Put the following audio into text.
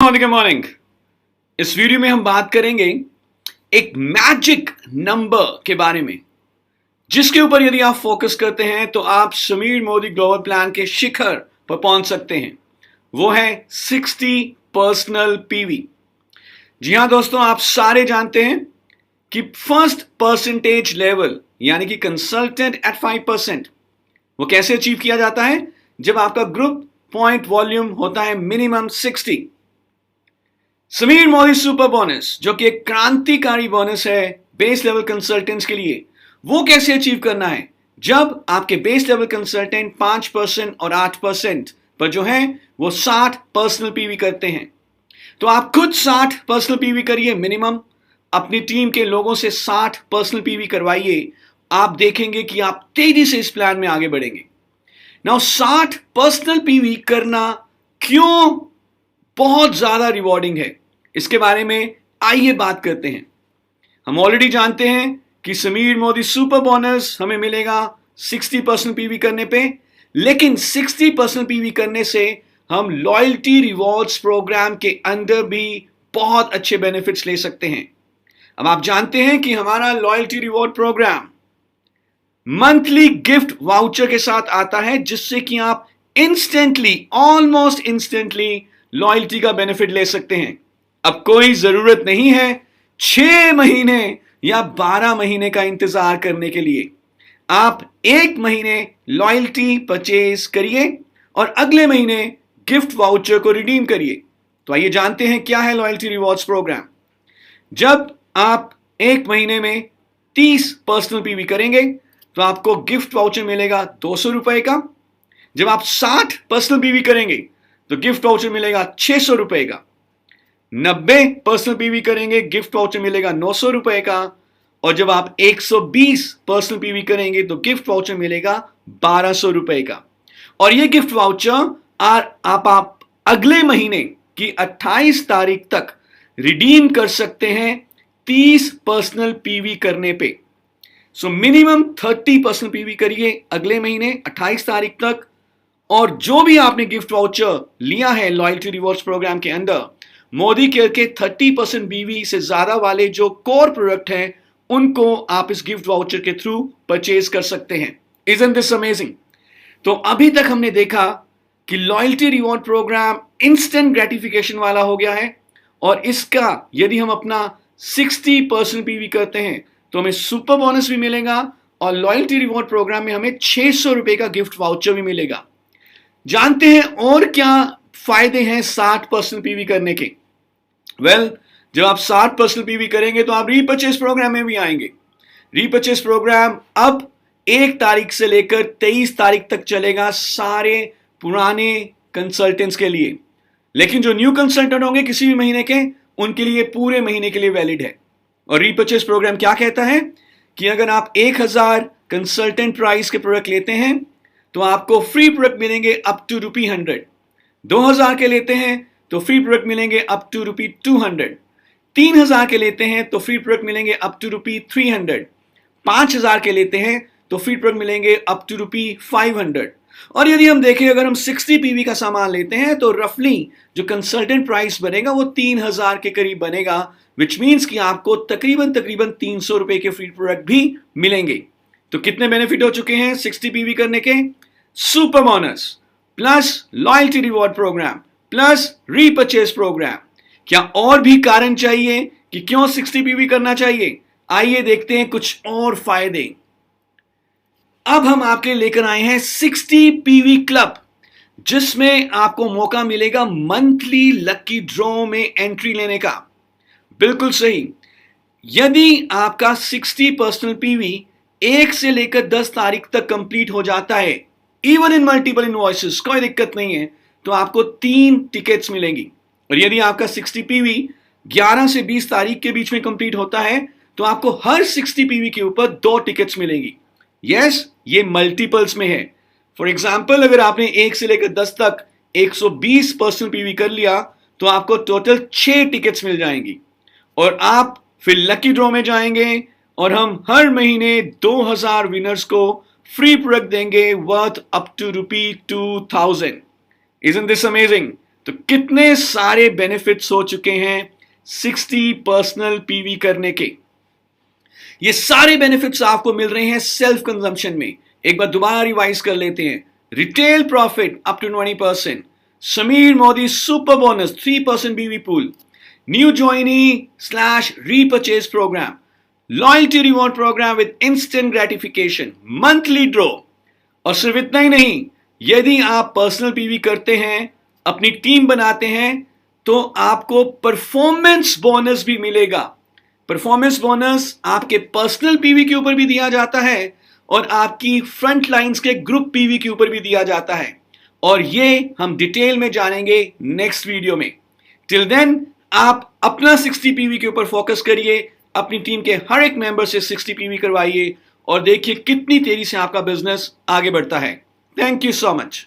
Morning morning. इस video में हम बात करेंगे एक मैजिक नंबर के बारे में, जिसके ऊपर यदि आप फोकस करते हैं तो आप समीर मोदी ग्लोबल प्लान के शिखर पर पहुंच सकते हैं। वो है 60 पर्सनल पीवी। जी हां दोस्तों, आप सारे जानते हैं कि फर्स्ट परसेंटेज लेवल यानी कि कंसल्टेंट एट 5%, वो कैसे अचीव किया जाता है? जब आपका ग्रुप पॉइंट वॉल्यूम होता है minimum 60। Sameer Modi super bonus, जो कि एक क्रांतिकारी बोनस है बेस लेवल कंसल्टेंट्स के लिए, वो कैसे अचीव करना है? जब आपके बेस लेवल कंसल्टेंट 5% और 8% पर जो है वो 60 पर्सनल पीवी करते हैं। तो आप खुद 60 पर्सनल पीवी करिए मिनिमम, अपनी टीम के लोगों से 60 पर्सनल पीवी करवाइए। आप देखेंगे कि आप तेजी से इस प्लान में आगे बढ़ेंगे। नाउ 60 पर्सनल पीवी करना क्यों बहुत ज्यादा रिवॉर्डिंग है, इसके बारे में आइए बात करते हैं। हम ऑलरेडी जानते हैं कि समीर मोदी सुपर बोनस हमें मिलेगा 60 पर्सनल पीवी करने पे, लेकिन 60 पर्सनल पीवी करने से हम लॉयल्टी रिवॉर्ड्स प्रोग्राम के अंदर भी बहुत अच्छे बेनिफिट्स ले सकते हैं। अब आप जानते हैं कि हमारा loyalty reward programme monthly gift voucher के साथ आता है, जिससे कि आप इंस्टेंटली, ऑलमोस्ट इंस्टेंटली लॉयल्टी का बेनिफिट ले सकते हैं। अब कोई जरूरत नहीं है 6 महीने या 12 महीने का इंतजार करने के लिए। आप 1 महीने लॉयल्टी परचेज करिए और अगले महीने गिफ्ट वाउचर को रिडीम करिए। तो आइए जानते हैं क्या है लॉयल्टी रिवॉर्ड्स प्रोग्राम। जब आप 1 महीने में 30 पर्सनल पीवी करेंगे तो आपको गिफ्ट वाउचर मिलेगा 200 रुपए का। जब आप 60 पर्सनल पीवी करेंगे तो गिफ्ट वाउचर मिलेगा 600 रुपए का। 90 पर्सनल पीवी करेंगे, गिफ्ट वाउचर मिलेगा 900 रुपए का। और जब आप 120 पर्सनल पीवी करेंगे तो गिफ्ट वाउचर मिलेगा 1200 रुपए का। और ये गिफ्ट वाउचर आप अगले महीने की 28 तारीख तक रिडीम कर सकते हैं 30 पर्सनल पीवी करने पे। सो मिनिमम 30 पर्सनल पीवी करिए अगले महीने 28 तारीख तक, और जो भी आपने गिफ्ट वाउचर लिया है लॉयल्टी रिवॉर्ड्स प्रोग्राम के अंदर, मोदी केयर के 30% बीवी से ज्यादा वाले जो कोर प्रोडक्ट हैं, उनको आप इस गिफ्ट वाउचर के थ्रू परचेज कर सकते हैं। Isn't this amazing? तो अभी तक हमने देखा कि loyalty reward programme instant gratification वाला हो गया है, और इसका यदि हम अपना 60% पीवी करते हैं तो हमें सुपर बोनस भी मिलेगा, और लॉयल्टी रिवॉर्ड प्रोग्राम में हमें 600 रुपए का गिफ्ट वाउचर भी मिलेगा। जानते हैं और क्या फायदे हैं 60% पीवी करने के? जब आप 60% पीवी करेंगे तो आप रीपर्चेस प्रोग्राम में भी आएंगे। रीपर्चेस प्रोग्राम अब 1 तारीख से लेकर 23 तारीख तक चलेगा सारे पुराने कंसल्टेंट्स के लिए, लेकिन जो न्यू कंसल्टेंट होंगे किसी भी महीने के, उनके लिए पूरे महीने के लिए वैलिड है। और रीपर्चेस प्रोग्राम क्या कहता है कि अगर आप 1000 कंसल्टेंट प्राइस के प्रोडक्ट लेते हैं तो आपको फ्री प्रोडक्ट मिलेंगे अप टू ₹100। 2000 के लेते हैं तो फ्री प्रोडक्ट मिलेंगे अप टू ₹200। 3000 के लेते हैं तो फ्री प्रोडक्ट मिलेंगे अप टू ₹300। 5000 के लेते हैं तो फ्री प्रोडक्ट मिलेंगे अप टू ₹500। और यदि हम देखें, अगर हम 60 पीवी का सामान लेते हैं तो रफली जो कंसल्टेंट प्राइस बनेगा वो 3000 के करीब बनेगा, विच मीन्स कि आपको तकरीबन 300 रुपए के फ्री प्रोडक्ट भी मिलेंगे। तो कितने बेनिफिट हो चुके हैं 60 पीवी करने के? Super bonus plus loyalty reward programme plus repurchase programme. क्या और भी कारण चाहिए कि क्यों 60 पीवी करना चाहिए? आइए देखते हैं कुछ और फायदे। अब हम आपके लिए लेकर आए हैं 60 पीवी क्लब, जिसमें आपको मौका मिलेगा मंथली लकी ड्रॉ में एंट्री लेने का। बिल्कुल सही। यदि आपका 60 पर्सनल पीवी 1 से लेकर 10 तारीख तक कंप्लीट हो जाता है, इवन इन मल्टीपल इनवॉइसेस, कोई दिक्कत नहीं है, तो आपको 3 टिकट्स मिलेंगी। और यदि आपका 60 पीवी 11 से 20 तारीख के बीच में कंप्लीट होता है तो आपको हर 60 पीवी के ऊपर 2 टिकट्स मिलेंगी। यस, ये मल्टीपल्स में है। फॉर एग्जाम्पल, अगर आपने 1 से लेकर 10 तक 120 पर्सनल पीवी कर लिया तो आपको टोटल 6 टिकट्स मिल जाएंगी, और आप फिर लकी ड्रॉ में जाएंगे और हम हर महीने 2000 विनर्स को फ्री प्रोडक्ट देंगे worth up to ₹2000। Isn't this amazing? तो कितने सारे बेनिफिट्स हो चुके हैं 60 पर्सनल पीवी करने के। ये सारे बेनिफिट्स आपको मिल रहे हैं सेल्फ कंजम्पशन में। एक बार दोबारा रिवाइज कर लेते हैं। Retail profit up to 20%, Sameer Modi super bonus 3% BV pool, new joinee / repurchase programme, loyalty reward programme with instant gratification, monthly draw. और सिर्फ इतना ही नहीं, यदि आप पर्सनल पीवी करते हैं, अपनी टीम बनाते हैं, तो आपको परफॉर्मेंस बोनस भी मिलेगा। परफॉर्मेंस बोनस आपके पर्सनल पीवी के ऊपर भी दिया जाता है और आपकी फ्रंट लाइंस के ग्रुप पीवी के ऊपर भी दिया जाता है, और ये हम डिटेल में जानेंगे नेक्स्ट वीडियो में। टिल देन आप अपना 60 पीवी के ऊपर फोकस करिए, अपनी टीम के हर एक मेंबर से 60 पीवी करवाइए और देखिए कितनी तेजी से आपका बिजनेस आगे बढ़ता है। Thank you so much.